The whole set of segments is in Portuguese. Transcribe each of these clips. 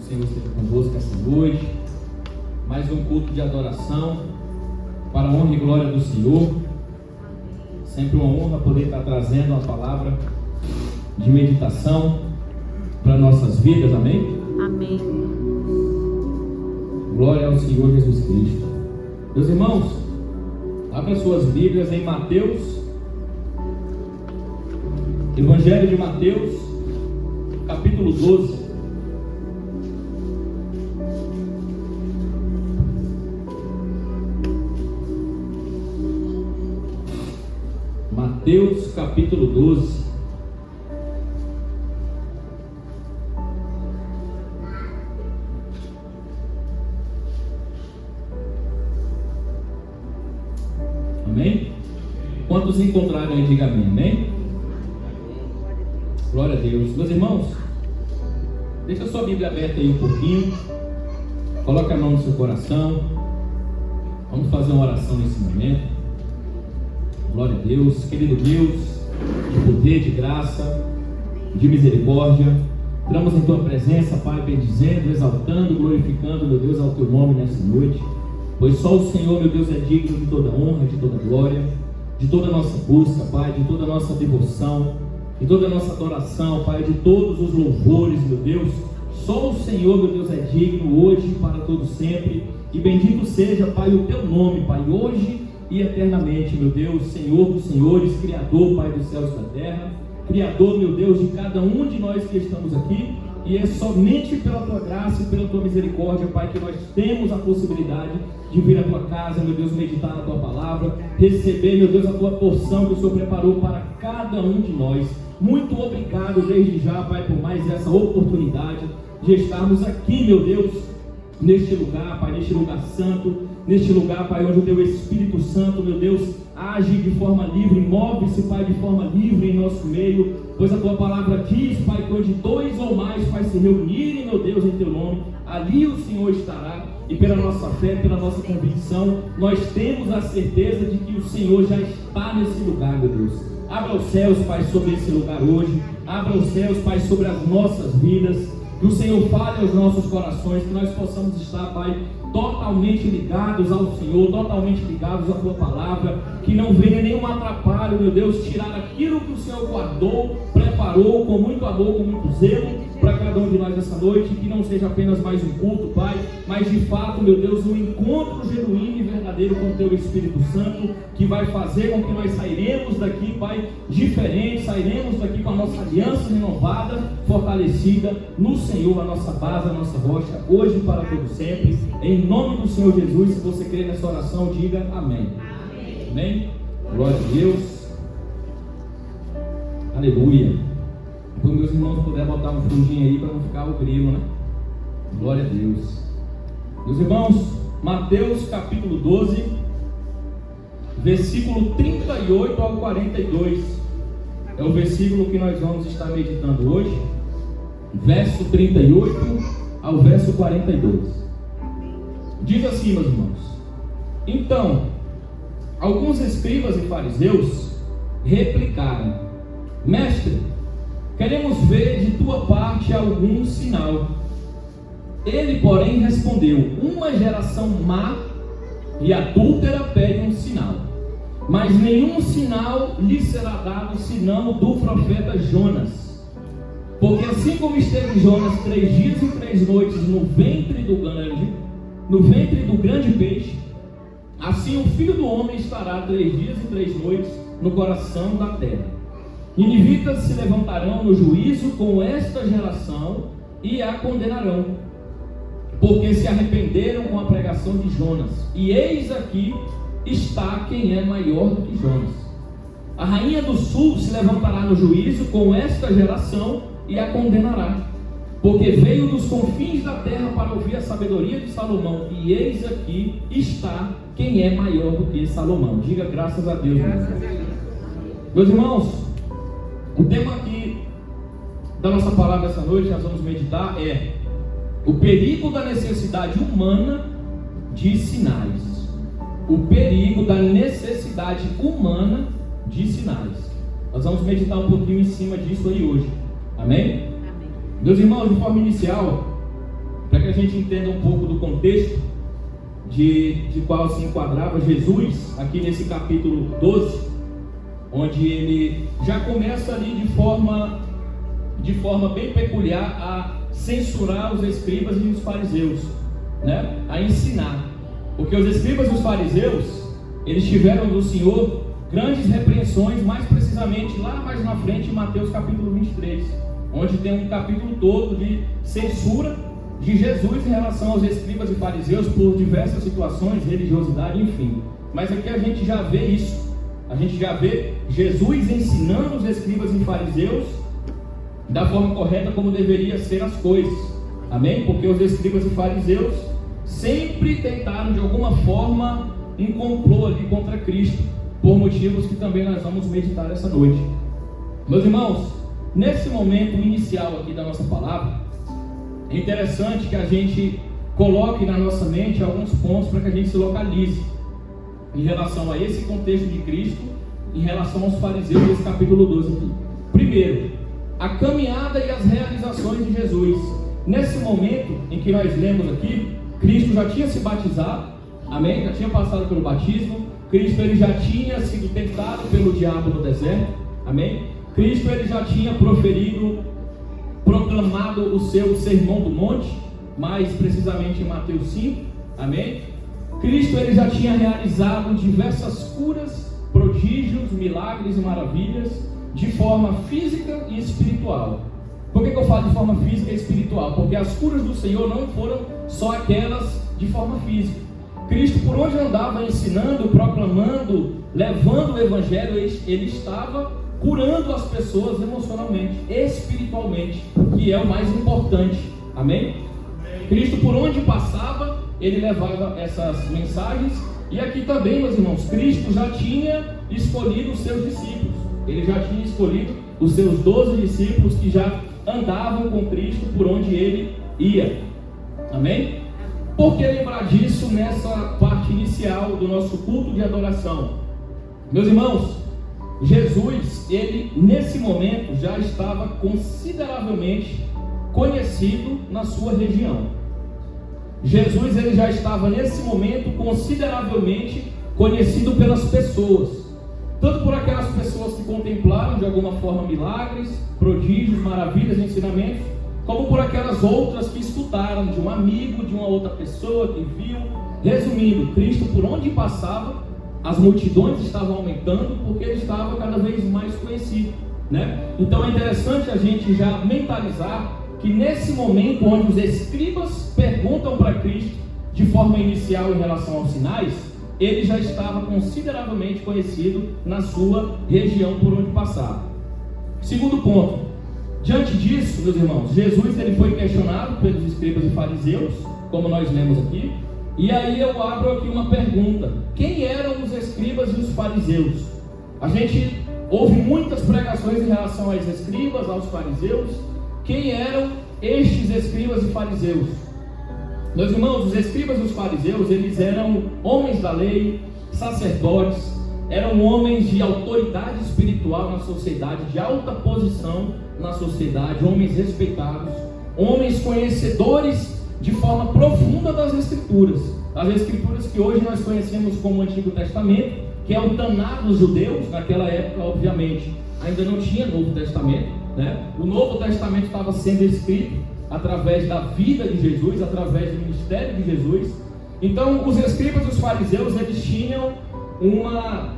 Senhor esteja convosco esta noite. Mais um culto de adoração para a honra e glória do Senhor. Sempre uma honra poder estar trazendo uma palavra de meditação para nossas vidas, amém? Amém. Glória ao Senhor Jesus Cristo. Meus irmãos, abra suas Bíblias em Mateus, Evangelho de Mateus, capítulo 12. Mateus capítulo 12. Amém? Quantos encontraram aí, diga amém, amém? Glória a Deus. Meus irmãos, deixa a sua Bíblia aberta aí um pouquinho. Coloque a mão no seu coração. Vamos fazer uma oração nesse momento. Glória a Deus, querido Deus, de poder, de graça, de misericórdia, entramos em Tua presença, Pai, bendizendo, exaltando, glorificando, meu Deus, ao Teu nome nessa noite, pois só o Senhor, meu Deus, é digno de toda honra, de toda glória, de toda a nossa busca, Pai, de toda a nossa devoção, de toda a nossa adoração, Pai, de todos os louvores, meu Deus. Só o Senhor, meu Deus, é digno hoje e para todo sempre, e bendito seja, Pai, o Teu nome, Pai, hoje e eternamente, meu Deus, Senhor dos senhores, Criador, Pai dos céus e da terra, Criador, meu Deus, de cada um de nós que estamos aqui, e é somente pela Tua graça e pela Tua misericórdia, Pai, que nós temos a possibilidade de vir à Tua casa, meu Deus, meditar na Tua palavra, receber, meu Deus, a Tua porção que o Senhor preparou para cada um de nós. Muito obrigado desde já, Pai, por mais essa oportunidade de estarmos aqui, meu Deus, neste lugar, Pai, neste lugar santo, neste lugar, Pai, onde o Teu Espírito Santo, meu Deus, age de forma livre, move-se, Pai, de forma livre em nosso meio, pois a Tua palavra diz, Pai, que onde dois ou mais, Pai, se reunirem, meu Deus, em Teu nome, ali o Senhor estará, e pela nossa fé, pela nossa convicção, nós temos a certeza de que o Senhor já está nesse lugar, meu Deus. Abra os céus, Pai, sobre esse lugar hoje, abra os céus, Pai, sobre as nossas vidas, que o Senhor fale aos nossos corações, que nós possamos estar, Pai, totalmente ligados ao Senhor, totalmente ligados à Tua palavra, que não venha nenhum atrapalho, meu Deus, tirar aquilo que o Senhor guardou, preparou com muito amor, com muito zelo, para cada um de nós essa noite, que não seja apenas mais um culto, Pai, mas de fato, meu Deus, um encontro genuíno e verdadeiro com o Teu Espírito Santo, que vai fazer com que nós sairemos daqui, Pai, diferentes, sairemos daqui com a nossa aliança renovada, fortalecida no Senhor, a nossa base, a nossa rocha, hoje e para todo sempre, em nome do Senhor Jesus. Se você crê nessa oração, diga amém. Amém. Amém? Glória a Deus. Aleluia. Então, meus irmãos, puder botar um fundinho aí para não ficar o grilo, né? Glória a Deus. Meus irmãos, Mateus capítulo 12, versículo 38 ao 42. É o versículo que nós vamos estar meditando hoje. Verso 38 ao verso 42. Diz assim, meus irmãos: então, alguns escribas e fariseus replicaram: Mestre, queremos ver de tua parte algum sinal. Ele, porém, respondeu: uma geração má e adúltera pede um sinal, mas nenhum sinal lhe será dado senão do profeta Jonas. Porque assim como esteve Jonas 3 dias e 3 noites no ventre do grande peixe, assim o Filho do Homem estará 3 dias e 3 noites no coração da terra. Ninivitas se levantarão no juízo com esta geração e a condenarão, porque se arrependeram com a pregação de Jonas. E eis aqui está quem é maior do que Jonas. A rainha do sul se levantará no juízo com esta geração e a condenará, porque veio dos confins da terra para ouvir a sabedoria de Salomão. E eis aqui está quem é maior do que Salomão. Diga graças a Deus. Meus irmãos, o tema aqui da nossa palavra essa noite, nós vamos meditar, é o perigo da necessidade humana de sinais. O perigo da necessidade humana de sinais. Nós vamos meditar um pouquinho em cima disso aí hoje. Amém? Amém. Meus irmãos, de forma inicial, que a gente entenda um pouco do contexto de qual se enquadrava Jesus, aqui nesse capítulo 12, onde ele já começa ali de forma bem peculiar a censurar os escribas e os fariseus, né? A ensinar, porque os escribas e os fariseus, eles tiveram do Senhor grandes repreensões, mais precisamente lá mais na frente em Mateus capítulo 23, onde tem um capítulo todo de censura de Jesus em relação aos escribas e fariseus por diversas situações, religiosidade, enfim. Mas aqui a gente já vê isso, a gente já vê Jesus ensinando os escribas e fariseus da forma correta como deveria ser as coisas, amém? Porque os escribas e fariseus sempre tentaram de alguma forma um complô ali contra Cristo, por motivos que também nós vamos meditar essa noite. Meus irmãos, nesse momento inicial aqui da nossa palavra, é interessante que a gente coloque na nossa mente alguns pontos para que a gente se localize em relação a esse contexto de Cristo, em relação aos fariseus desse capítulo 12 aqui. Primeiro, a caminhada e as realizações de Jesus. Nesse momento em que nós lemos aqui, Cristo já tinha se batizado, amém? Já tinha passado pelo batismo. Cristo ele já tinha sido tentado pelo diabo no deserto, amém? Cristo ele já tinha proclamado o seu sermão do monte, mais precisamente em Mateus 5, amém? Cristo ele já tinha realizado diversas curas, prodígios, milagres e maravilhas de forma física e espiritual. Por que eu falo de forma física e espiritual? Porque as curas do Senhor não foram só aquelas de forma física. Cristo, por onde andava ensinando, proclamando, levando o evangelho, ele estava curando as pessoas emocionalmente, espiritualmente, que é o mais importante, amém? Cristo, por onde passava, ele levava essas mensagens. E aqui também, meus irmãos, Cristo já tinha escolhido os seus discípulos. Ele já tinha escolhido os seus 12 discípulos que já andavam com Cristo por onde ele ia, amém? Por que lembrar disso nessa parte inicial do nosso culto de adoração? Meus irmãos, Jesus, ele nesse momento já estava consideravelmente conhecido na sua região. Jesus, ele já estava nesse momento consideravelmente conhecido pelas pessoas, tanto por aquelas pessoas que contemplaram de alguma forma milagres, prodígios, maravilhas, ensinamentos, como por aquelas outras que escutaram de um amigo, de uma outra pessoa que viu. Resumindo, Cristo, por onde passava, as multidões estavam aumentando, porque ele estava cada vez mais conhecido, né? Então é interessante a gente já mentalizar que nesse momento onde os escribas perguntam para Cristo de forma inicial em relação aos sinais, ele já estava consideravelmente conhecido na sua região por onde passava. Segundo ponto, diante disso, meus irmãos, Jesus ele foi questionado pelos escribas e fariseus, como nós lemos aqui, e aí eu abro aqui uma pergunta: quem eram os escribas e os fariseus? A gente ouve muitas pregações em relação aos escribas, aos fariseus. Quem eram estes escribas e fariseus? Meus irmãos, os escribas e os fariseus, eles eram homens da lei, sacerdotes, eram homens de autoridade espiritual na sociedade, de alta posição na sociedade, homens respeitados, homens conhecedores de forma profunda das Escrituras. As Escrituras que hoje nós conhecemos como Antigo Testamento, que é o Taná dos judeus. Naquela época, obviamente, ainda não tinha Novo Testamento, né? O Novo Testamento estava sendo escrito através da vida de Jesus, através do ministério de Jesus. Então, os escribas e os fariseus, eles tinham uma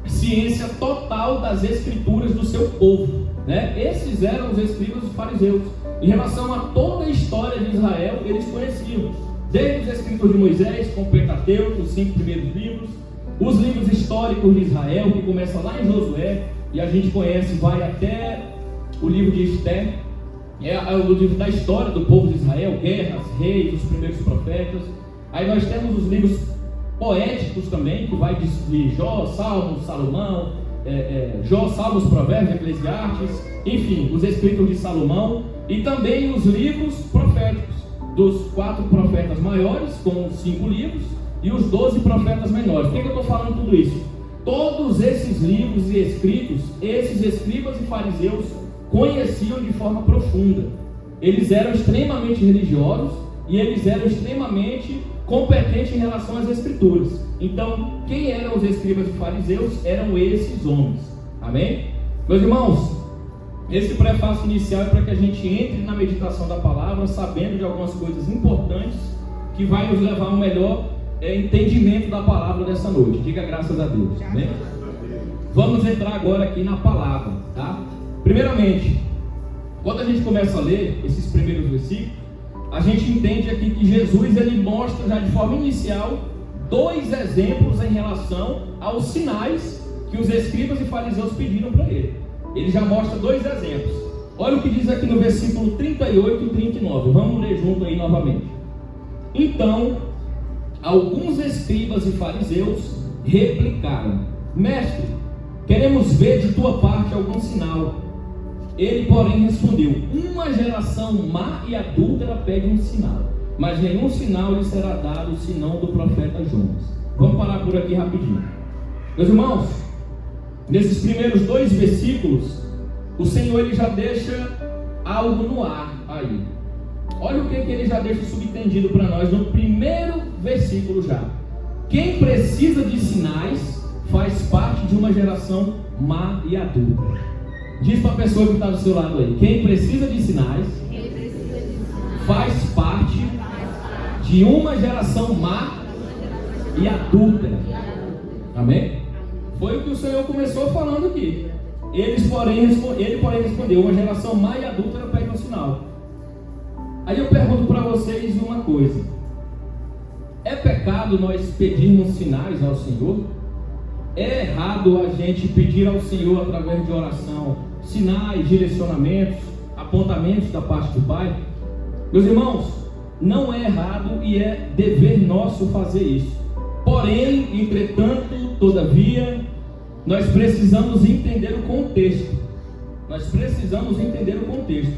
ciência total das Escrituras do seu povo, né? Esses eram os escribas e os fariseus. Em relação a toda a história de Israel, eles conheciam, desde os escritos de Moisés, com o Pentateuco, os 5 primeiros livros, os livros históricos de Israel, que começa lá em Josué, e a gente conhece, vai até o livro de Esther, é o livro da história do povo de Israel, guerras, reis, os primeiros profetas. Aí nós temos os livros poéticos também, que vai de Jó, Salmos, Salomão, Jó, Salmos, Provérbios, Eclesiastes, enfim, os escritos de Salomão, e também os livros proféticos, dos 4 profetas maiores, com 5 livros, e os 12 profetas menores. Por que eu estou falando tudo isso? Todos esses livros e escritos, esses escribas e fariseus conheciam de forma profunda. Eles eram extremamente religiosos, e eles eram extremamente competentes em relação às escrituras. Então, quem eram os escribas e fariseus? Eram esses homens. Amém? Meus irmãos, esse prefácio inicial é para que a gente entre na meditação da palavra, sabendo de algumas coisas importantes que vai nos levar a um melhor entendimento da palavra dessa noite. Diga graças a Deus. Amém? Vamos entrar agora aqui na palavra, tá? Primeiramente, quando a gente começa a ler esses primeiros versículos, a gente entende aqui que Jesus, ele mostra já de forma inicial dois exemplos em relação aos sinais que os escribas e fariseus pediram para ele. Ele já mostra dois exemplos. Olha o que diz aqui no versículo 38 e 39. Vamos ler junto aí novamente. Então, alguns escribas e fariseus replicaram: Mestre, queremos ver de tua parte algum sinal. Ele, porém, respondeu: uma geração má e adúltera pede um sinal, mas nenhum sinal lhe será dado senão do profeta Jonas. Vamos parar por aqui rapidinho. Meus irmãos, nesses primeiros dois versículos, o Senhor, ele já deixa algo no ar aí. Olha o que ele já deixa subentendido para nós no primeiro versículo já. Quem precisa de sinais faz parte de uma geração má e adúltera. Diz para a pessoa que está do seu lado aí: quem precisa de sinais faz parte de uma geração má e adúltera. Amém? Foi o que o Senhor começou falando aqui. Ele, porém, respondeu: uma geração má e adúltera pede um sinal. Aí eu pergunto para vocês uma coisa: é pecado nós pedirmos sinais ao Senhor? É errado a gente pedir ao Senhor, através de oração, sinais, direcionamentos, apontamentos da parte do Pai? Meus irmãos, não é errado e é dever nosso fazer isso. Porém, entretanto, todavia, nós precisamos entender o contexto.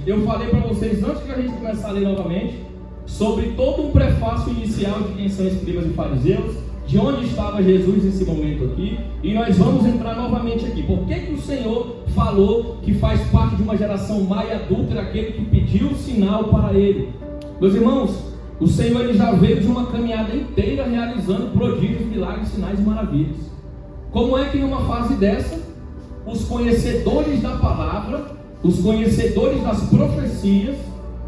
Eu falei para vocês, antes que a gente começar a ler novamente, sobre todo um prefácio inicial de quem são escribas e fariseus, de onde estava Jesus nesse momento aqui, e nós vamos entrar novamente aqui. Por que o Senhor falou que faz parte de uma geração má e adúltera aquele que pediu o sinal para ele? Meus irmãos, o Senhor, ele já veio de uma caminhada inteira realizando prodígios, milagres, sinais e maravilhas. Como é que numa fase dessa, os conhecedores da palavra, os conhecedores das profecias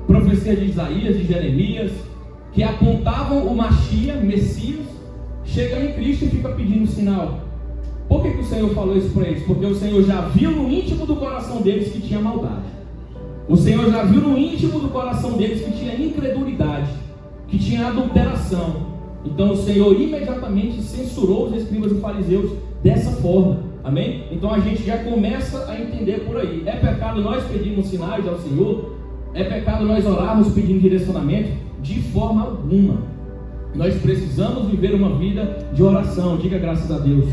de Isaías, de Jeremias, que apontavam o Messias, chega em Cristo e fica pedindo sinal? Por que o Senhor falou isso para eles? Porque o Senhor já viu no íntimo do coração deles que tinha maldade. O Senhor já viu no íntimo do coração deles que tinha incredulidade, que tinha adulteração. Então o Senhor imediatamente censurou os escribas e fariseus dessa forma. Amém? Então a gente já começa a entender por aí. É pecado nós pedirmos sinais ao Senhor? É pecado nós orarmos pedindo direcionamento? De forma alguma. Nós precisamos viver uma vida de oração. Diga graças a Deus.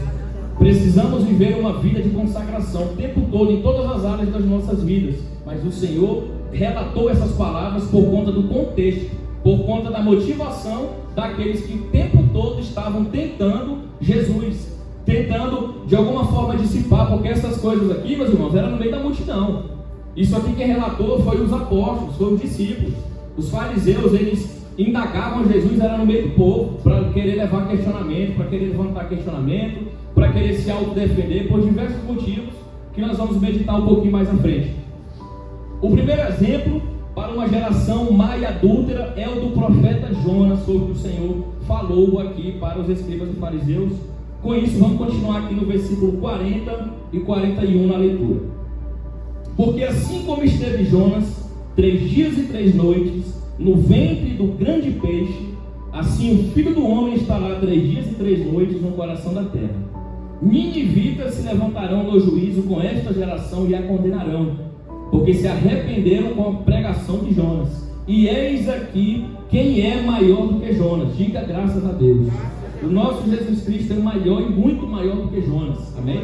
Precisamos viver uma vida de consagração o tempo todo, em todas as áreas das nossas vidas. Mas o Senhor relatou essas palavras por conta do contexto, por conta da motivação daqueles que o tempo todo estavam tentando Jesus, tentando de alguma forma dissipar, porque essas coisas aqui, meus irmãos, eram no meio da multidão. Isso aqui quem relatou foi os apóstolos, foram os discípulos. Os fariseus, eles indagavam Jesus, era no meio do povo, para querer levar questionamento, para querer levantar questionamento, para querer se autodefender, por diversos motivos que nós vamos meditar um pouquinho mais à frente. O primeiro exemplo para uma geração má e adúltera é o do profeta Jonas, sobre o que o Senhor falou aqui para os escribas e fariseus. Com isso, vamos continuar aqui no versículo 40 e 41 na leitura. Porque assim como esteve Jonas 3 dias e 3 noites no ventre do grande peixe, assim o Filho do Homem estará 3 dias e 3 noites no coração da terra. Ninivitas se levantarão no juízo com esta geração e a condenarão, porque se arrependeram com a pregação de Jonas. E eis aqui quem é maior do que Jonas. Diga graças a Deus. O nosso Jesus Cristo é maior e muito maior do que Jonas. Amém?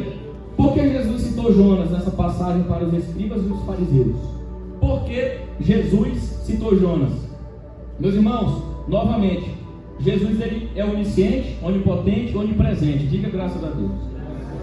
Por que Jesus citou Jonas nessa passagem para os escribas e os fariseus? Por que Jesus citou Jonas? Meus irmãos, novamente, Jesus, ele é onisciente, onipotente, onipresente. Diga graças a Deus.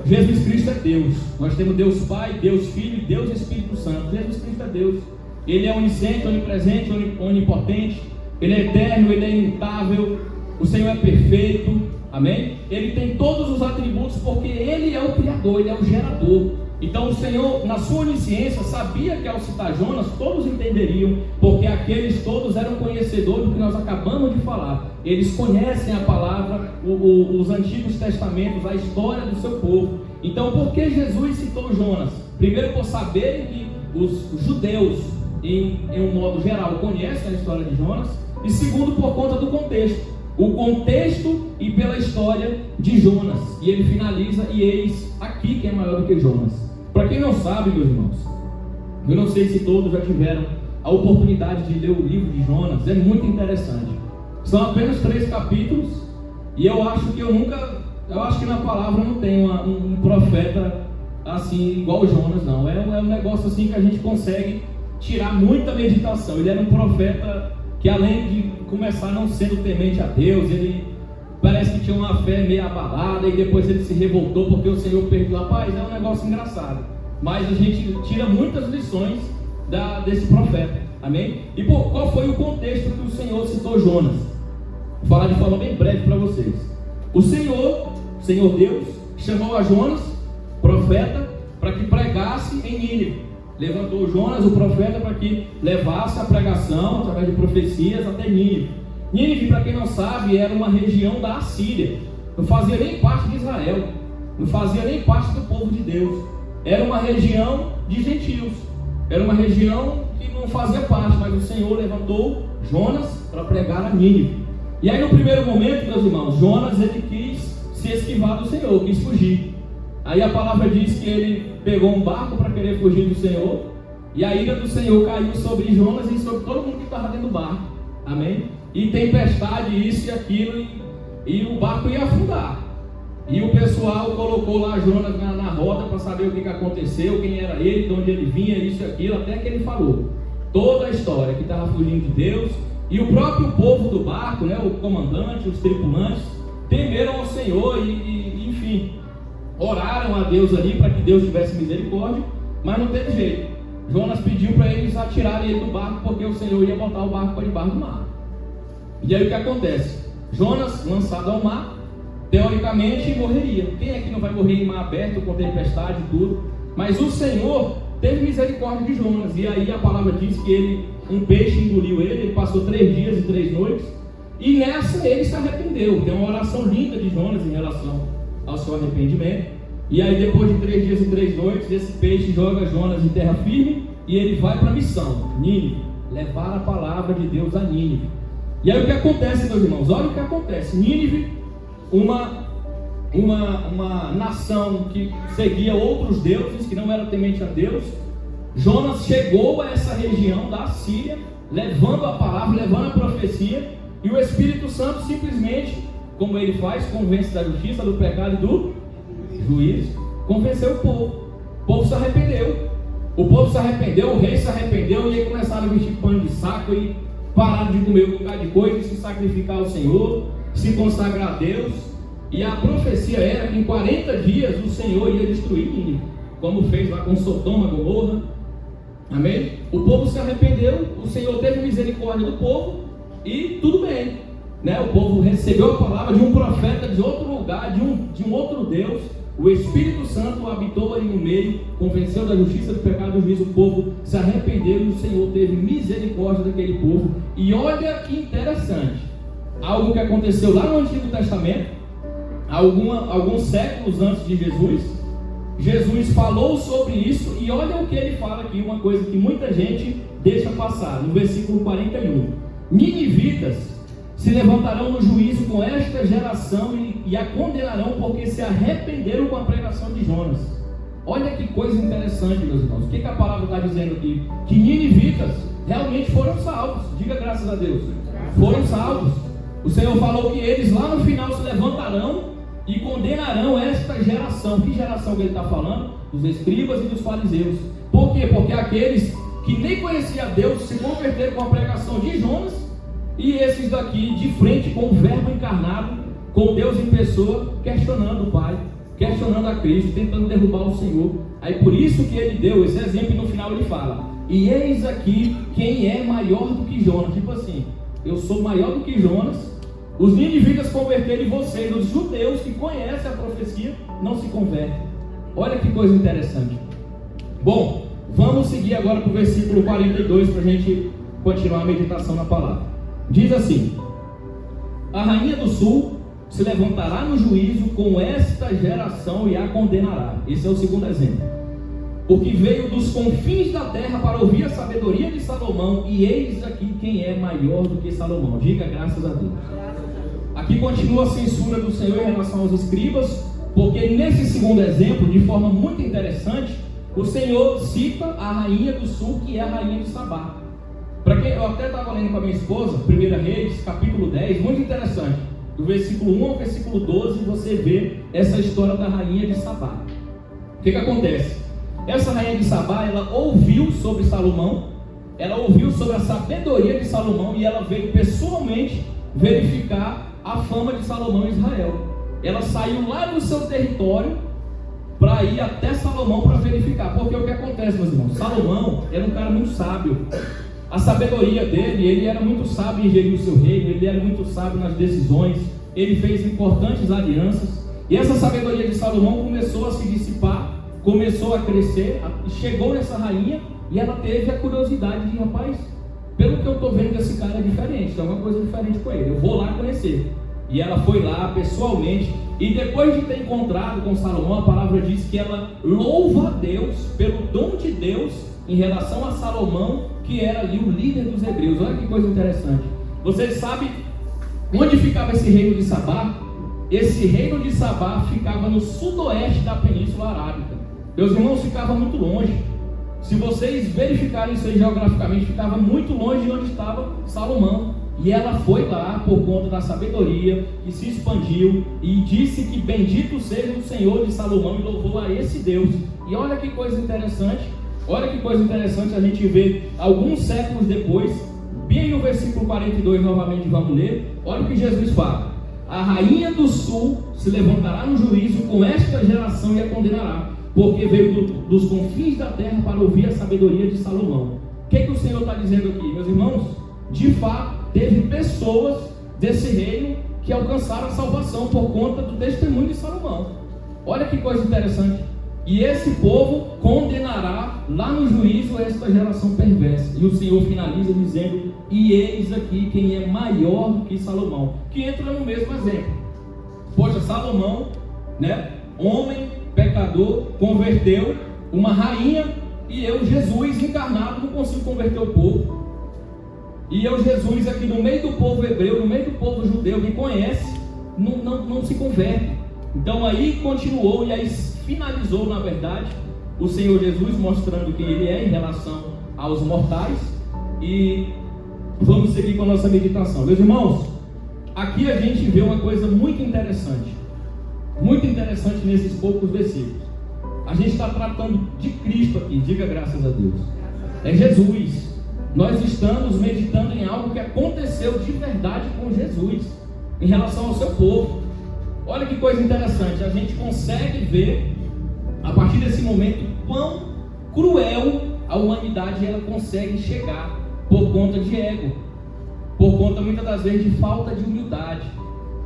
Jesus Cristo é Deus. Nós temos Deus Pai, Deus Filho e Deus Espírito Santo. Jesus Cristo é Deus. Ele é onisciente, onipresente, onipotente. Ele é eterno, Ele é imutável, o Senhor é perfeito, amém? Ele tem todos os atributos porque Ele é o Criador, Ele é o gerador. Então o Senhor, na sua onisciência, sabia que ao citar Jonas, todos entenderiam, porque aqueles todos eram conhecedores do que nós acabamos de falar. Eles conhecem a palavra, os antigos testamentos, a história do seu povo. Então por que Jesus citou Jonas? Primeiro, por saberem que os judeus, em um modo geral, conhecem a história de Jonas. E segundo, por conta do contexto. O contexto e pela história de Jonas. E ele finaliza, e eis aqui que é maior do que Jonas. Para quem não sabe, meus irmãos, eu não sei se todos já tiveram a oportunidade de ler o livro de Jonas. É muito interessante. São apenas 3 capítulos. E eu acho que na palavra não tem um profeta assim, igual Jonas, não. É um negócio assim que a gente consegue tirar muita meditação. Ele era um profeta que, além de começar não sendo temente a Deus, ele parece que tinha uma fé meio abalada, e depois ele se revoltou porque o Senhor perdoou. Rapaz, é um negócio engraçado, mas a gente tira muitas lições desse profeta, amém? E qual foi o contexto que o Senhor citou Jonas? Vou falar de forma bem breve para vocês. O Senhor Deus, chamou a Jonas, profeta, para que pregasse em Nínive. Levantou Jonas, o profeta, para que levasse a pregação através de profecias até Nínive. Nínive, para quem não sabe, era uma região da Assíria. Não fazia nem parte de Israel. Não fazia nem parte do povo de Deus. Era uma região de gentios. Era uma região que não fazia parte, mas o Senhor levantou Jonas para pregar a Nínive. E aí, no primeiro momento, meus irmãos, Jonas, ele quis se esquivar do Senhor, quis fugir. Aí a palavra diz que ele pegou um barco para querer fugir do Senhor, e a ira do Senhor caiu sobre Jonas e sobre todo mundo que estava dentro do barco, amém? E tempestade, isso e aquilo, e o barco ia afundar. E o pessoal colocou lá Jonas na roda para saber o que aconteceu, quem era ele, de onde ele vinha, isso e aquilo, até que ele falou toda a história, que estava fugindo de Deus. E o próprio povo do barco, né, o comandante, os tripulantes, temeram ao Senhor e enfim, oraram a Deus ali para que Deus tivesse misericórdia, mas não teve jeito. Jonas pediu para eles atirarem ele do barco, porque o Senhor ia botar o barco para debaixo do mar. E aí o que acontece? Jonas, lançado ao mar, teoricamente morreria. Quem é que não vai morrer em mar aberto, com tempestade e tudo? Mas o Senhor teve misericórdia de Jonas, e aí a palavra diz que um peixe engoliu ele passou 3 dias e 3 noites, e nessa ele se arrependeu. Tem uma oração linda de Jonas em relação ao seu arrependimento. E aí, depois de 3 dias e 3 noites, esse peixe joga Jonas em terra firme, e ele vai para a missão, Nínive, levar a palavra de Deus a Nínive. E aí o que acontece, meus irmãos? Olha o que acontece. Nínive, uma nação que seguia outros deuses, que não era temente a Deus. Jonas chegou a essa região da Síria, levando a palavra, levando a profecia, e o Espírito Santo simplesmente, como ele faz, convence da justiça, do pecado e do juízo, convenceu o povo. O povo se arrependeu. O povo se arrependeu, o rei se arrependeu, e aí começaram a vestir pano de saco e pararam de comer um bocado de coisa, e se sacrificar ao Senhor, se consagrar a Deus. E a profecia era que em 40 dias o Senhor ia destruir Nínive, como fez lá com Sodoma e Gomorra. Amém? O povo se arrependeu, o Senhor teve misericórdia do povo, e tudo bem, né? O povo recebeu a palavra de um profeta de outro lugar, de um outro Deus. O Espírito Santo habitou ali no meio, convenceu da justiça, do pecado e do juízo. O povo se arrependeu e o Senhor teve misericórdia daquele povo. E olha que interessante, algo que aconteceu lá no Antigo Testamento, alguns séculos antes de Jesus. Jesus falou sobre isso, e olha o que ele fala aqui, uma coisa que muita gente deixa passar, no versículo 41. Ninivitas se levantarão no juízo com esta geração e a condenarão, porque se arrependeram com a pregação de Jonas. Olha que coisa interessante, meus irmãos. O que a palavra está dizendo aqui? Que ninivitas realmente foram salvos. Diga graças a Deus. Foram salvos. O Senhor falou que eles lá no final se levantarão e condenarão esta geração. Que geração que ele está falando? Dos escribas e dos fariseus. Por quê? Porque aqueles que nem conheciam Deus se converteram com a pregação de Jonas, e esses daqui de frente com o verbo encarnado, com Deus em pessoa, questionando o Pai, questionando a Cristo, tentando derrubar o Senhor. Aí por isso que ele deu esse exemplo, e no final ele fala: e eis aqui quem é maior do que Jonas. Tipo assim, Eu sou maior do que Jonas. Os ninivitas converterem em vocês. Os judeus que conhecem a profecia não se convertem. Olha que coisa interessante. Bom, vamos seguir agora para o versículo 42 para a gente continuar a meditação na palavra. Diz assim: a rainha do sul se levantará no juízo com esta geração e a condenará. Esse é o segundo exemplo. Porque veio dos confins da terra para ouvir a sabedoria de Salomão, e eis aqui quem é maior do que Salomão. Diga graças a Deus. Aqui continua a censura do Senhor em relação aos escribas, porque nesse segundo exemplo, de forma muito interessante, o Senhor cita a rainha do sul, que é a rainha de Sabá. Para quem eu até estava lendo com a minha esposa, 1 Reis, capítulo 10, muito interessante. Do versículo 1 ao versículo 12, você vê essa história da rainha de Sabá. O que acontece? Essa rainha de Sabá, ela ouviu sobre Salomão, ela ouviu sobre a sabedoria de Salomão, e ela veio pessoalmente verificar a fama de Salomão em Israel. Ela saiu lá do seu território para ir até Salomão para verificar. Porque o que acontece, meus irmãos? Salomão era um cara muito sábio. A sabedoria dele, ele era muito sábio em gerir o seu reino, ele era muito sábio nas decisões, ele fez importantes alianças, e essa sabedoria de Salomão começou a se dissipar, começou a crescer, chegou nessa rainha, e ela teve a curiosidade de, rapaz, pelo que eu estou vendo, esse cara é diferente, tem alguma coisa diferente com ele, eu vou lá conhecer. E ela foi lá pessoalmente, e depois de ter encontrado com Salomão, a palavra diz que ela louva a Deus pelo dom de Deus em relação a Salomão, que era ali o líder dos hebreus. Olha que coisa interessante. Vocês sabem onde ficava esse reino de Sabá? Esse reino de Sabá ficava no sudoeste da Península Arábica. Meus irmãos, ficava muito longe. Se vocês verificarem isso aí geograficamente, ficava muito longe de onde estava Salomão. E ela foi lá por conta da sabedoria, que se expandiu, e disse que bendito seja o Senhor de Salomão, e louvou a esse Deus. E olha que coisa interessante. Olha que coisa interessante, a gente vê alguns séculos depois, bem no versículo 42 novamente vamos ler. Olha o que Jesus fala: a rainha do sul se levantará no juízo com esta geração e a condenará, porque veio dos confins da terra para ouvir a sabedoria de Salomão. O que o Senhor está dizendo aqui, meus irmãos? De fato, teve pessoas desse reino que alcançaram a salvação por conta do testemunho de Salomão. Olha que coisa interessante. E esse povo condenará lá no juízo esta geração perversa. E o Senhor finaliza dizendo: e eis aqui quem é maior do que Salomão. Que entra no mesmo exemplo. Poxa, Salomão, né, homem, pecador, converteu uma rainha, e eu, Jesus encarnado, não consigo converter o povo. E eu, Jesus, aqui no meio do povo hebreu, no meio do povo judeu, que conhece, não se converte. Então aí continuou, e aí finalizou, na verdade, o Senhor Jesus mostrando quem Ele é em relação aos mortais. E vamos seguir com a nossa meditação. Meus irmãos, aqui a gente vê uma coisa muito interessante nesses poucos versículos. A gente está tratando de Cristo aqui, diga graças a Deus. É Jesus. Nós estamos meditando em algo que aconteceu de verdade com Jesus, em relação ao seu povo. Olha que coisa interessante, a gente consegue ver, a partir desse momento, quão cruel a humanidade ela consegue chegar por conta de ego, por conta muitas das vezes de falta de humildade.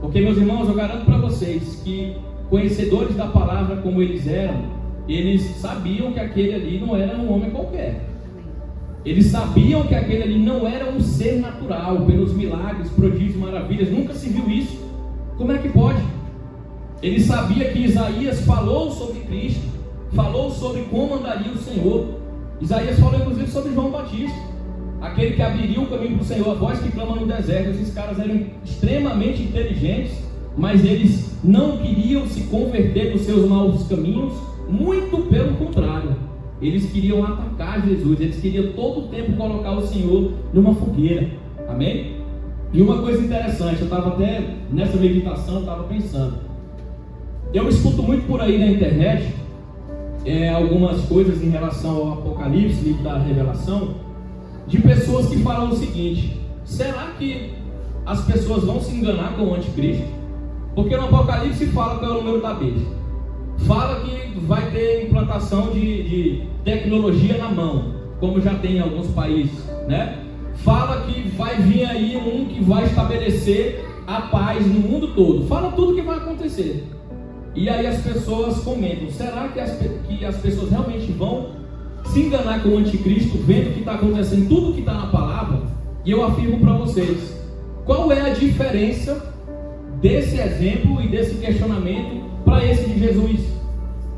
Porque, meus irmãos, eu garanto para vocês que conhecedores da palavra como eles eram, eles sabiam que aquele ali não era um homem qualquer. Eles sabiam que aquele ali não era um ser natural, pelos milagres, prodígios, maravilhas, nunca se viu isso. Como é que pode? Ele sabia que Isaías falou sobre Cristo, falou sobre como andaria o Senhor. Isaías falou inclusive sobre João Batista, aquele que abriria o caminho para o Senhor, a voz que clama no deserto. Esses caras eram extremamente inteligentes, mas eles não queriam se converter dos seus maus caminhos, muito pelo contrário. Eles queriam atacar Jesus, eles queriam todo o tempo colocar o Senhor numa fogueira. Amém? E uma coisa interessante, eu estava até nessa meditação, eu estava pensando. Eu escuto muito por aí na internet algumas coisas em relação ao Apocalipse, livro da Revelação, de pessoas que falam o seguinte: será que as pessoas vão se enganar com o anticristo? Porque no Apocalipse fala qual é o número da besta. Fala que vai ter implantação de tecnologia na mão, como já tem em alguns países, né? fala que vai vir aí um que vai estabelecer a paz no mundo todo. Fala tudo que vai acontecer. E aí as pessoas comentam: será que as pessoas realmente vão se enganar com o anticristo, vendo que está acontecendo tudo que está na palavra? E eu afirmo para vocês, qual é a diferença desse exemplo e desse questionamento para esse de Jesus?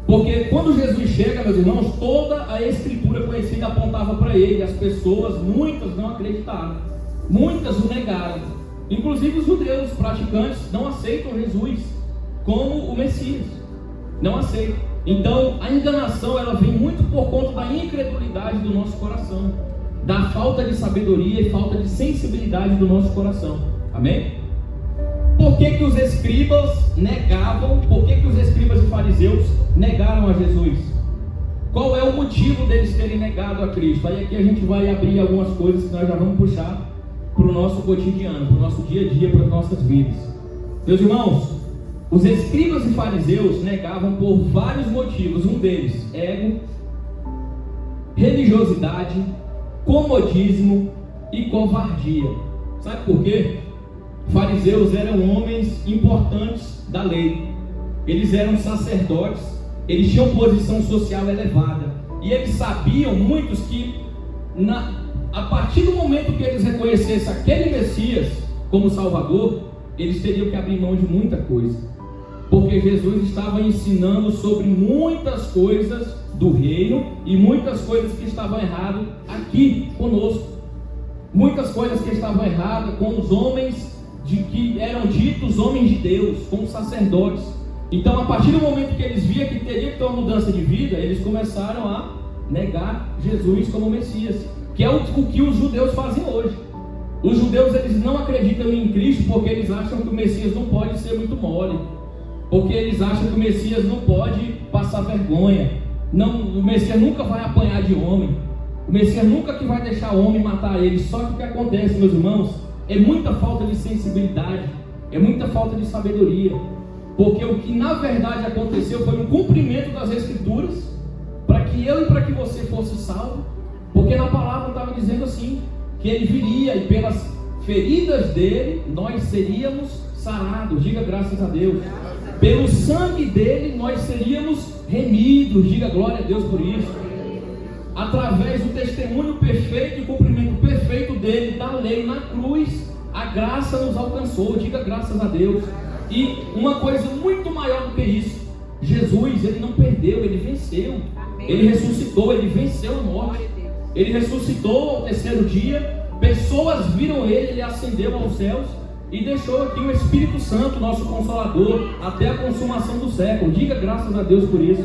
Porque quando Jesus chega, meus irmãos, toda a escritura conhecida apontava para ele. As pessoas, muitas não acreditaram, muitas o negaram. Inclusive os judeus praticantes não aceitam Jesus como o Messias, não aceitam. Então a enganação, ela vem muito por conta da incredulidade do nosso coração, da falta de sabedoria e falta de sensibilidade do nosso coração. Amém? Por que os escribas negavam? Por que os escribas e fariseus negaram a Jesus? Qual é o motivo deles terem negado a Cristo? Aí aqui a gente vai abrir algumas coisas que nós já vamos puxar para o nosso cotidiano, para o nosso dia a dia, para as nossas vidas. Meus irmãos, os escribas e fariseus negavam por vários motivos. Um deles, ego, religiosidade, comodismo e covardia. Sabe por quê? Fariseus eram homens importantes da lei. Eles eram sacerdotes, eles tinham posição social elevada. E eles sabiam, muitos, que a partir do momento que eles reconhecessem aquele Messias como Salvador, eles teriam que abrir mão de muita coisa. Porque Jesus estava ensinando sobre muitas coisas do reino e muitas coisas que estavam erradas aqui conosco. Muitas coisas que estavam erradas com os homens que eram ditos homens de Deus, como sacerdotes. Então, a partir do momento que eles viam que teria que ter uma mudança de vida, eles começaram a negar Jesus como Messias, que é o que os judeus fazem hoje. Os judeus, eles não acreditam em Cristo porque eles acham que o Messias não pode ser muito mole, porque eles acham que o Messias não pode passar vergonha, o Messias nunca vai apanhar de homem, o Messias nunca que vai deixar o homem matar ele. Só que o que acontece, meus irmãos, é muita falta de sensibilidade, é muita falta de sabedoria, porque o que na verdade aconteceu foi um cumprimento das Escrituras, para que eu e para que você fosse salvo, porque na palavra estava dizendo assim, que ele viria e pelas feridas dele nós seríamos sarados. Diga graças a Deus. Pelo sangue dele nós seríamos remidos. Diga glória a Deus por isso. Através do testemunho perfeito e cumprimento perfeito dele, da lei na cruz, a graça nos alcançou. Diga graças a Deus. E uma coisa muito maior do que isso, Jesus, ele não perdeu, ele venceu. Ele ressuscitou, ele venceu a morte. Ele ressuscitou ao terceiro dia. Pessoas viram ele ascendeu aos céus e deixou aqui o Espírito Santo, nosso Consolador, até a consumação do século. Diga graças a Deus por isso.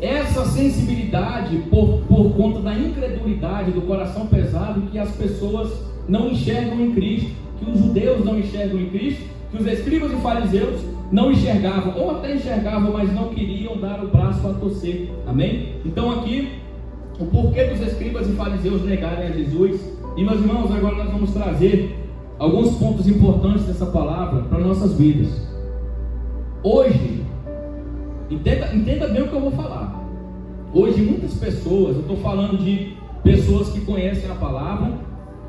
Essa sensibilidade por conta da incredulidade, do coração pesado, que as pessoas não enxergam em Cristo, que os judeus não enxergam em Cristo, que os escribas e fariseus não enxergavam, ou até enxergavam, mas não queriam dar o braço a torcer. Amém? Então aqui, o porquê dos escribas e fariseus negarem a Jesus. E meus irmãos, agora nós vamos trazer alguns pontos importantes dessa palavra para nossas vidas. Hoje, entenda bem o que eu vou falar. Hoje muitas pessoas, eu estou falando de pessoas que conhecem a palavra,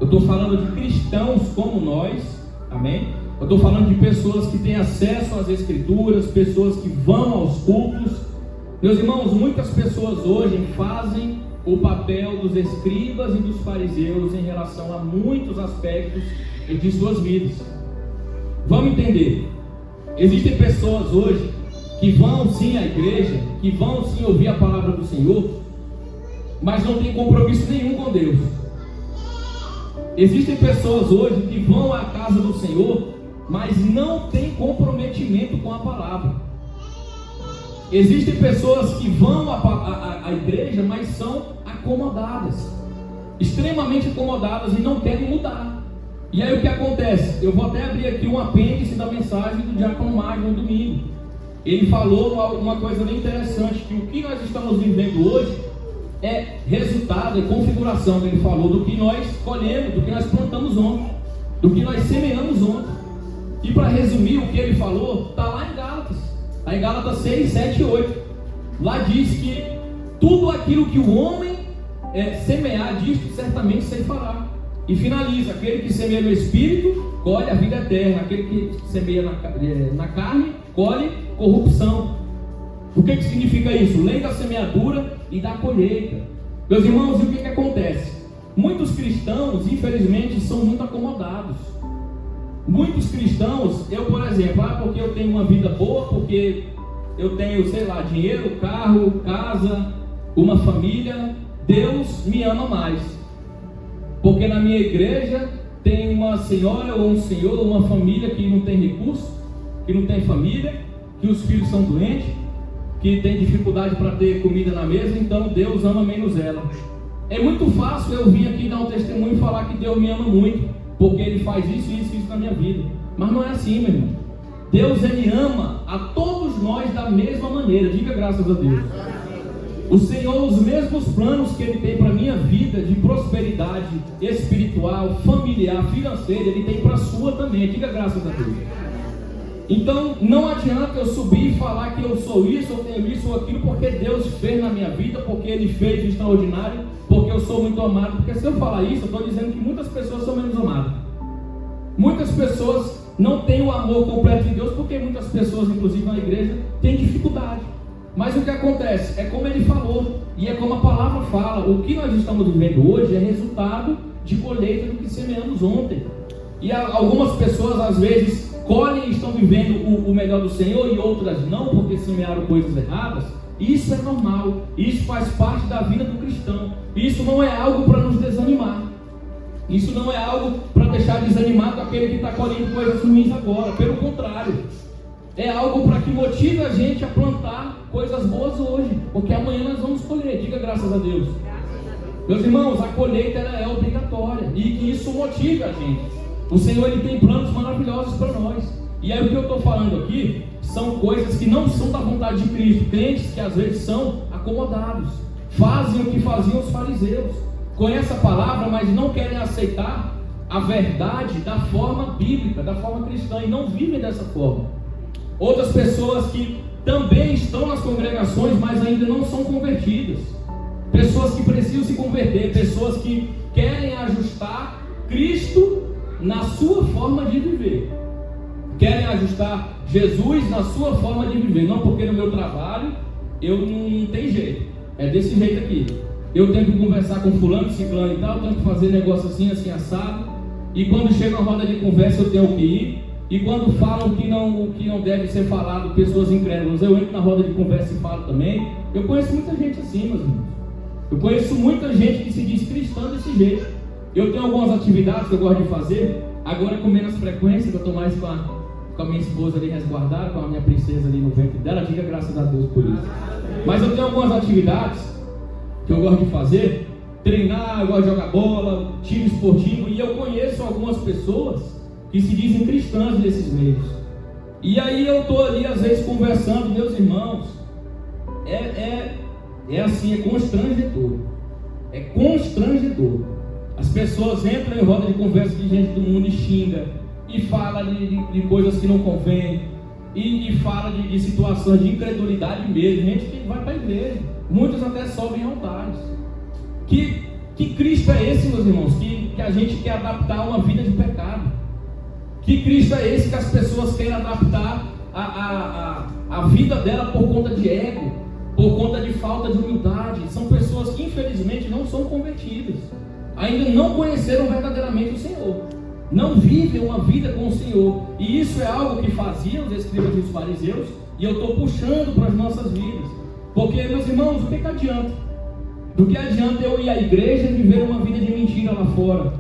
eu estou falando de cristãos como nós, amém? Eu estou falando de pessoas que têm acesso às Escrituras, pessoas que vão aos cultos. Meus irmãos, muitas pessoas hoje fazem o papel dos escribas e dos fariseus em relação a muitos aspectos de suas vidas. Vamos entender, existem pessoas hoje que vão sim à igreja, que vão sim ouvir a palavra do Senhor, mas não tem compromisso nenhum com Deus. Existem pessoas hoje que vão à casa do Senhor, mas não tem comprometimento com a palavra. Existem pessoas que vão à igreja, mas são acomodadas, extremamente acomodadas e não querem mudar. E aí o que acontece? Eu vou até abrir aqui um apêndice da mensagem do Diácono Magno no domingo. Ele falou uma coisa bem interessante, que o que nós estamos vivendo hoje é resultado, é configuração, ele falou, do que nós colhemos, do que nós plantamos ontem, do que nós semeamos ontem. E para resumir o que ele falou, está lá em Gálatas. Está em Gálatas 6, 7 e 8. Lá diz que tudo aquilo que o homem semear, disto certamente se fará. E finaliza: aquele que semeia no Espírito, colhe a vida eterna. Aquele que semeia na carne, colhe corrupção. O que significa isso? Lei da semeadura e da colheita. Meus irmãos, e o que acontece? Muitos cristãos, infelizmente, são muito acomodados. Muitos cristãos, eu por exemplo, porque eu tenho uma vida boa, porque eu tenho, sei lá, dinheiro, carro, casa, uma família, Deus me ama mais. Porque na minha igreja tem uma senhora ou um senhor, uma família que não tem recurso, que não tem família, que os filhos são doentes, que tem dificuldade para ter comida na mesa, então Deus ama menos ela. É muito fácil eu vir aqui dar um testemunho e falar que Deus me ama muito, porque Ele faz isso, isso e isso na minha vida. Mas não é assim, meu irmão. Deus, Ele ama a todos nós da mesma maneira. Diga graças a Deus. O Senhor, os mesmos planos que Ele tem para a minha vida, de prosperidade espiritual, familiar, financeira, Ele tem para a sua também. Diga graças a Deus. Então, não adianta eu subir e falar que eu sou isso, eu tenho isso ou aquilo, porque Deus fez na minha vida, porque Ele fez de extraordinário, porque eu sou muito amado. Porque se eu falar isso, eu estou dizendo que muitas pessoas são menos amadas. Muitas pessoas não têm o amor completo de Deus, porque muitas pessoas, inclusive na igreja, têm dificuldade. Mas o que acontece? É como Ele falou, e é como a palavra fala. O que nós estamos vivendo hoje é resultado de colheita do que semeamos ontem. E algumas pessoas, às vezes, colhem e estão vivendo o melhor do Senhor, e outras não, porque semearam coisas erradas. Isso é normal, isso faz parte da vida do cristão. Isso não é algo para nos desanimar. Isso não é algo para deixar desanimado aquele que está colhendo coisas ruins agora. Pelo contrário, é algo para que motive a gente a plantar coisas boas hoje, porque amanhã nós vamos colher. Diga graças a Deus. Meus irmãos, a colheita ela é obrigatória, e que isso motive a gente. O Senhor, Ele tem planos maravilhosos para nós. E aí o que eu estou falando aqui são coisas que não são da vontade de Cristo. Crentes que às vezes são acomodados, fazem o que faziam os fariseus, conhecem a palavra, mas não querem aceitar a verdade da forma bíblica, da forma cristã, e não vivem dessa forma. Outras pessoas que também estão nas congregações, mas ainda não são convertidas. Pessoas que precisam se converter, pessoas que querem ajustar Cristo na sua forma de viver. Querem ajustar Jesus na sua forma de viver. Não, porque no meu trabalho eu não tem jeito, é desse jeito aqui. Eu tenho que conversar com fulano, ciclano e tal, eu tenho que fazer negócio assim, assim, assado. E quando chega uma roda de conversa eu tenho que ir. E quando falam o que não deve ser falado, pessoas incrédulas, eu entro na roda de conversa e falo também. Eu conheço muita gente assim, meus irmãos. Eu conheço muita gente que se diz cristã desse jeito. Eu tenho algumas atividades que eu gosto de fazer, agora com menos frequência, que eu estou mais com a minha esposa ali resguardada, com a minha princesa ali no ventre dela. Diga graças a Deus por isso. Mas eu tenho algumas atividades que eu gosto de fazer, treinar, eu gosto de jogar bola, time esportivo, e eu conheço algumas pessoas que se dizem cristãs desses meios. E aí eu estou ali às vezes conversando, meus irmãos, é assim, é constrangedor. É constrangedor. As pessoas entram em roda de conversa de gente do mundo e xinga, e fala de coisas que não convém, e fala de situações de incredulidade mesmo. Gente que vai para a igreja, muitos até sobem altares. Que Cristo é esse, meus irmãos, que a gente quer adaptar a uma vida de pecado? Que Cristo é esse que as pessoas querem adaptar a vida dela por conta de ego, por conta de falta de humildade? São pessoas que infelizmente não são convertidas, ainda não conheceram verdadeiramente o Senhor, não vivem uma vida com o Senhor. E isso é algo que faziam os escribas e os fariseus, e eu estou puxando para as nossas vidas. Porque, meus irmãos, o que adianta? Do que adianta eu ir à igreja e viver uma vida de mentira lá fora?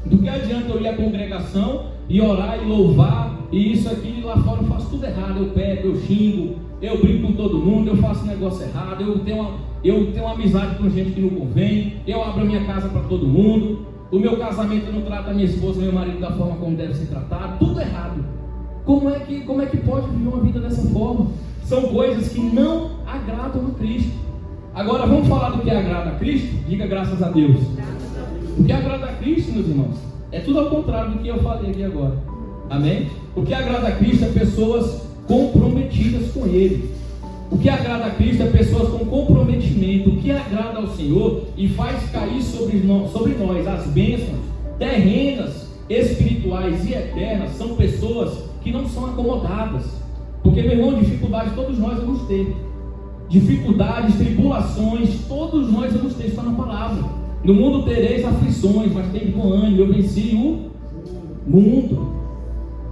Do que adianta eu ir à congregação e orar e louvar, e isso aqui lá fora eu faço tudo errado? Eu pego, eu xingo, eu brigo com todo mundo, eu faço negócio errado, eu tenho uma amizade com gente que não convém, eu abro a minha casa para todo mundo, o meu casamento não trata a minha esposa, meu marido da forma como deve ser tratado, tudo errado. Como é que pode viver uma vida dessa forma? São coisas que não agradam a Cristo. Agora vamos falar do que agrada a Cristo? Diga graças a Deus. O que agrada a Cristo, meus irmãos, é tudo ao contrário do que eu falei aqui agora. Amém? O que agrada a Cristo é pessoas comprometidas com Ele. O que agrada a Cristo é pessoas com comprometimento. O que agrada ao Senhor e faz cair sobre nós as bênçãos terrenas, espirituais e eternas, são pessoas que não são acomodadas. Porque, meu irmão, dificuldade todos nós vamos ter. Dificuldades, tribulações, todos nós vamos ter, está na palavra. No mundo tereis aflições, mas tem bom ânimo, eu venci o mundo.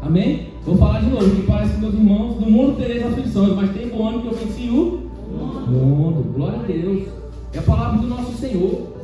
Amém? Vou falar de novo, que parece que meus irmãos, no mundo tereis aflições, mas tem bom ânimo que eu venci o mundo. Glória a Deus. É a palavra do nosso Senhor.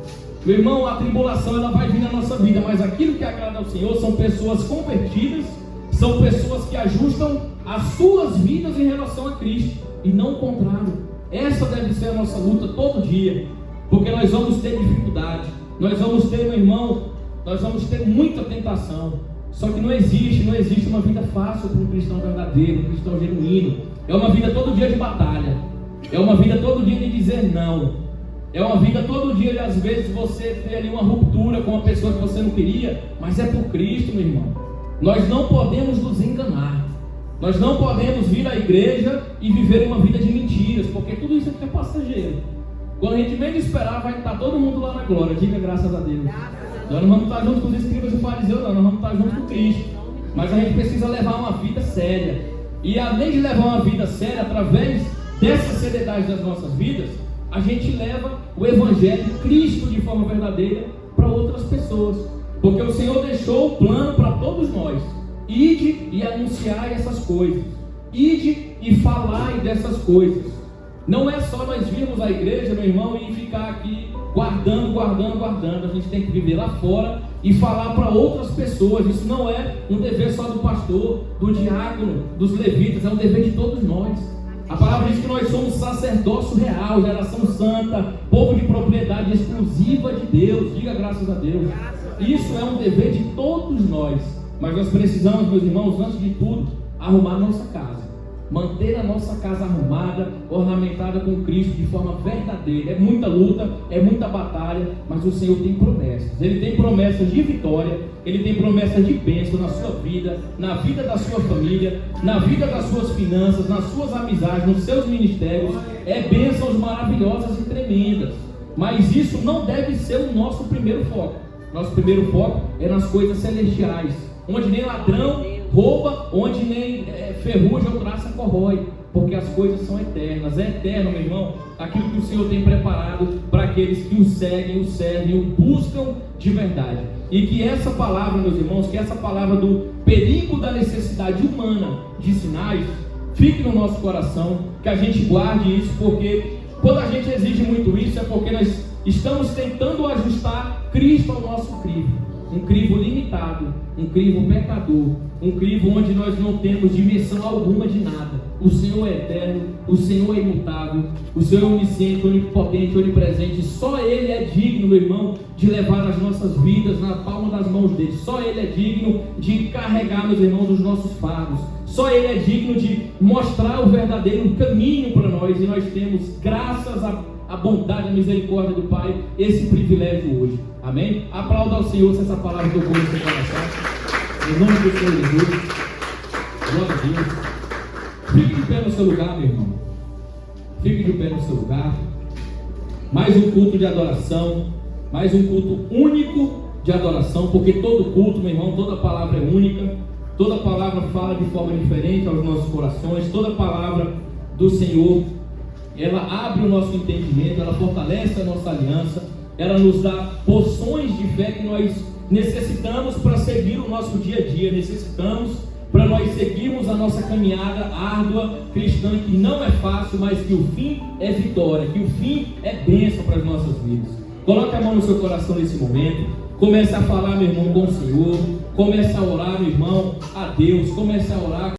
Meu irmão, a tribulação ela vai vir na nossa vida, mas aquilo que agrada ao Senhor são pessoas convertidas, são pessoas que ajustam as suas vidas em relação a Cristo, e não o contrário. Essa deve ser a nossa luta todo dia, porque nós vamos ter dificuldade, nós vamos ter, meu irmão, nós vamos ter muita tentação. Só que não existe uma vida fácil para um cristão verdadeiro, um cristão genuíno. É uma vida todo dia de batalha, é uma vida todo dia de dizer não. É uma vida todo dia de, às vezes, você ter ali uma ruptura com uma pessoa que você não queria, mas é por Cristo, meu irmão. Nós não podemos nos enganar. Nós não podemos vir à igreja e viver uma vida de mentiras, porque tudo isso aqui é passageiro. Quando a gente menos esperar, vai estar todo mundo lá na glória. Diga graças a Deus. Nós não vamos estar junto com os escribas e fariseus, não. Nós vamos estar junto com Cristo. Mas a gente precisa levar uma vida séria. E além de levar uma vida séria, através dessa seriedade das nossas vidas, a gente leva o Evangelho de Cristo de forma verdadeira para outras pessoas. Porque o Senhor deixou o plano para todos nós. Ide e anunciai essas coisas. Ide e falai dessas coisas. Não é só nós virmos à igreja, meu irmão, e ficar aqui guardando. A gente tem que viver lá fora e falar para outras pessoas. Isso não é um dever só do pastor, do diácono, dos levitas, é um dever de todos nós. A palavra diz que nós somos sacerdócio real, geração santa, povo de propriedade exclusiva de Deus. Diga graças a Deus. Isso é um dever de todos nós. Mas nós precisamos, meus irmãos, antes de tudo, arrumar a nossa casa. Manter a nossa casa arrumada, ornamentada com Cristo de forma verdadeira. É muita luta, é muita batalha, mas o Senhor tem promessas. Ele tem promessas de vitória, Ele tem promessas de bênção na sua vida, na vida da sua família, na vida das suas finanças, nas suas amizades, nos seus ministérios. É bênçãos maravilhosas e tremendas. Mas isso não deve ser o nosso primeiro foco. Nosso primeiro foco é nas coisas celestiais, onde nem ladrão rouba, onde nem ferrugem ou traça corrói, porque as coisas são eternas. É eterno, meu irmão, aquilo que o Senhor tem preparado para aqueles que o seguem, o servem, o buscam de verdade. E que essa palavra, meus irmãos, que essa palavra do perigo da necessidade humana de sinais fique no nosso coração, que a gente guarde isso, porque quando a gente exige muito isso é porque nós estamos tentando ajustar Cristo ao nosso crivo. Um crivo limitado, um crivo pecador, um crivo onde nós não temos dimensão alguma de nada. O Senhor é eterno, o Senhor é imutável, o Senhor é onisciente, onipotente, onipresente. Só Ele é digno, meu irmão, de levar as nossas vidas na palma das mãos dele. Só Ele é digno de carregar, meus irmãos, os nossos fardos. Só Ele é digno de mostrar o verdadeiro caminho para nós. E nós temos, graças a bondade e a misericórdia do Pai, esse privilégio hoje. Amém? Aplauda ao Senhor se essa palavra tocou no seu coração. Em nome do Senhor Jesus. Glória a Deus. Fique de pé no seu lugar, meu irmão. Fique de pé no seu lugar. Mais um culto de adoração. Mais um culto único de adoração. Porque todo culto, meu irmão, toda palavra é única. Toda palavra fala de forma diferente aos nossos corações. Toda palavra do Senhor, ela abre o nosso entendimento, ela fortalece a nossa aliança, ela nos dá porções de fé que nós necessitamos para seguir o nosso dia a dia, necessitamos para nós seguirmos a nossa caminhada árdua cristã, que não é fácil, mas que o fim é vitória, que o fim é bênção para as nossas vidas. Coloque a mão no seu coração nesse momento, comece a falar, meu irmão, com o Senhor, comece a orar, meu irmão, a Deus, comece a orar